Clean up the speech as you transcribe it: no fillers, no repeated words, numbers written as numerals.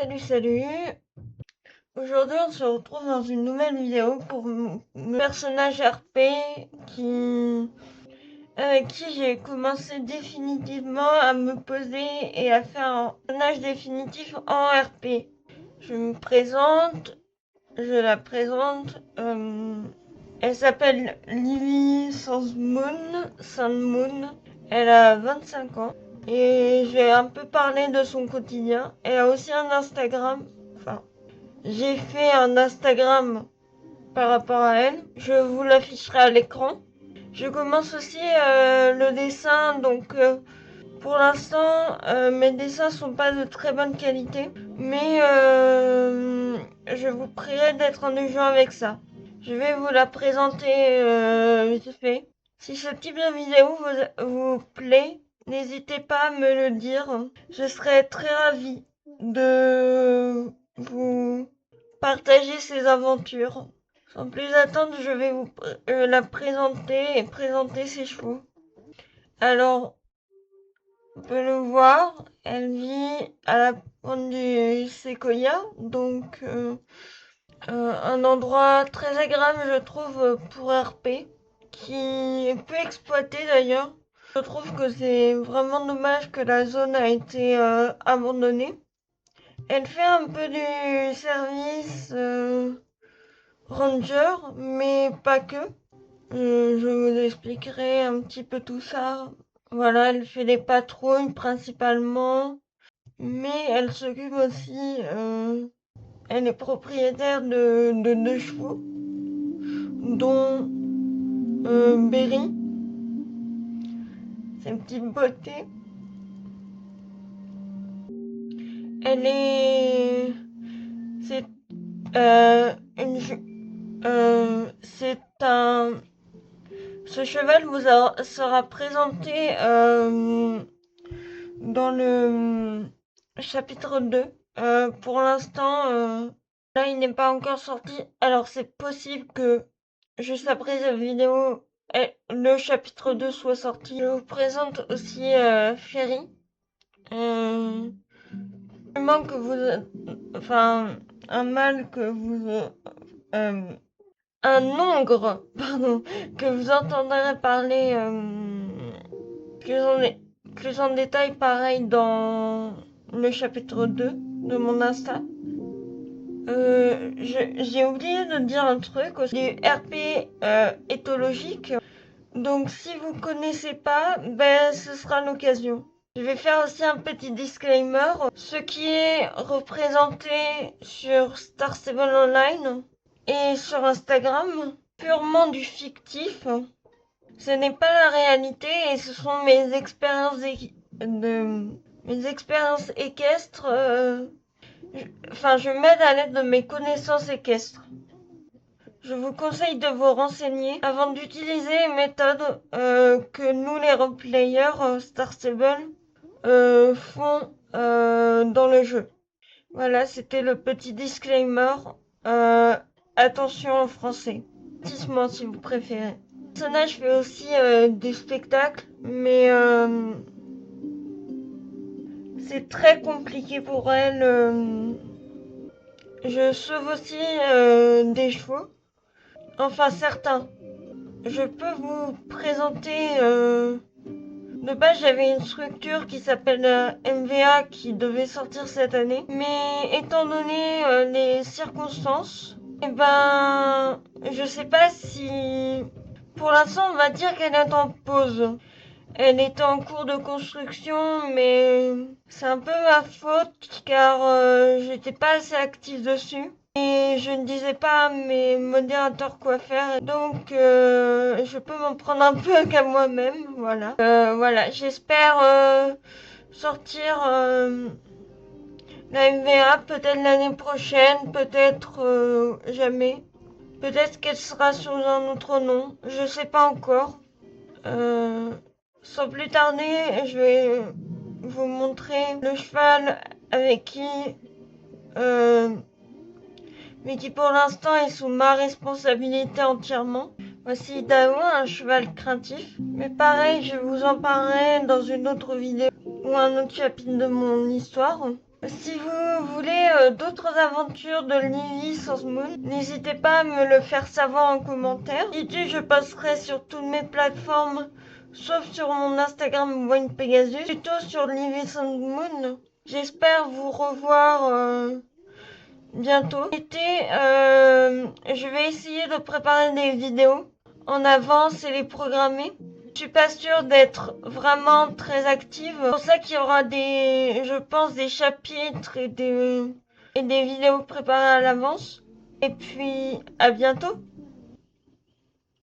Salut. Aujourd'hui, on se retrouve dans une nouvelle vidéo pour mon personnage RP qui, avec qui j'ai commencé définitivement à me poser et à faire un personnage définitif en RP. Je me présente, je la présente. Elle s'appelle Lily Sandmoon. Elle a 25 ans. Et je vais un peu parler de son quotidien. Elle a aussi un Instagram. Enfin, j'ai fait un Instagram par rapport à elle. Je vous l'afficherai à l'écran. Je commence aussi le dessin. Donc, pour l'instant, mes dessins sont pas de très bonne qualité. Mais je vous prierai d'être indulgent avec ça. Je vais vous la présenter vite fait. Si ce type de vidéo vous plaît, n'hésitez pas à me le dire. Je serai très ravie de vous partager ces aventures. Sans plus attendre, je vais vous la présenter et présenter ses chevaux. Alors, on peut le voir, elle vit à la pointe du séquoia, donc un endroit très agréable, je trouve, pour RP, qui est peu exploité d'ailleurs. Je trouve que c'est vraiment dommage que la zone a été abandonnée. Elle fait un peu du service ranger, mais pas que. Je vous expliquerai un petit peu tout ça. Voilà, elle fait des patrouilles principalement, mais elle s'occupe aussi. Elle est propriétaire de deux chevaux, dont Berry, c'est une petite beauté. Elle est, c'est c'est un, ce cheval sera présenté dans le chapitre 2. Pour l'instant, là, il n'est pas encore sorti. Alors, c'est possible que juste après cette vidéo, le chapitre 2 soit sorti. Je vous présente aussi Ferry. Que vous, enfin, un mâle que vous, un hongre, pardon, que vous entendrez parler plus en, plus en détail, pareil dans le chapitre 2 de mon Insta. J'ai oublié de dire un truc aussi, du RP éthologique. Donc si vous connaissez pas, ben ce sera l'occasion. Je vais faire aussi un petit disclaimer. Ce qui est représenté sur Star Stable Online et sur Instagram, purement du fictif. Ce n'est pas la réalité et ce sont mes expériences équestres. Je m'aide à l'aide de mes connaissances équestres. Je vous conseille de vous renseigner avant d'utiliser les méthodes que nous les roleplayers Star Stable font dans le jeu. Voilà, c'était le petit disclaimer. Attention en français. Avertissement si vous préférez. Le personnage fait aussi des spectacles, mais c'est très compliqué pour elle. Je sauve aussi des chevaux. Enfin, certains. Je peux vous présenter. De base, j'avais une structure qui s'appelle MVA qui devait sortir cette année. Mais étant donné les circonstances, je sais pas si. Pour l'instant, on va dire qu'elle est en pause. Elle était en cours de construction, mais c'est un peu ma faute car j'étais pas assez active dessus. Et je ne disais pas à mes modérateurs quoi faire, donc je peux m'en prendre un peu qu'à moi-même, voilà. Voilà, j'espère sortir la MVA peut-être l'année prochaine, peut-être jamais. Peut-être qu'elle sera sous un autre nom, je sais pas encore. Sans plus tarder, je vais vous montrer le cheval avec qui mais qui pour l'instant est sous ma responsabilité entièrement. Voici Dao, un cheval craintif. Mais pareil, je vous en parlerai dans une autre vidéo ou un autre chapitre de mon histoire. Si vous voulez d'autres aventures de Lily Sans Moon, n'hésitez pas à me le faire savoir en commentaire. Ici, je passerai sur toutes mes plateformes, sauf sur mon Instagram Wine Pegasus, plutôt sur Lily Sans Moon. J'espère vous revoir bientôt. Je vais essayer de préparer des vidéos en avance et les programmer. Je suis pas sûre d'être vraiment très active. C'est pour ça qu'il y aura je pense, des chapitres et des vidéos préparées à l'avance. Et puis, à bientôt.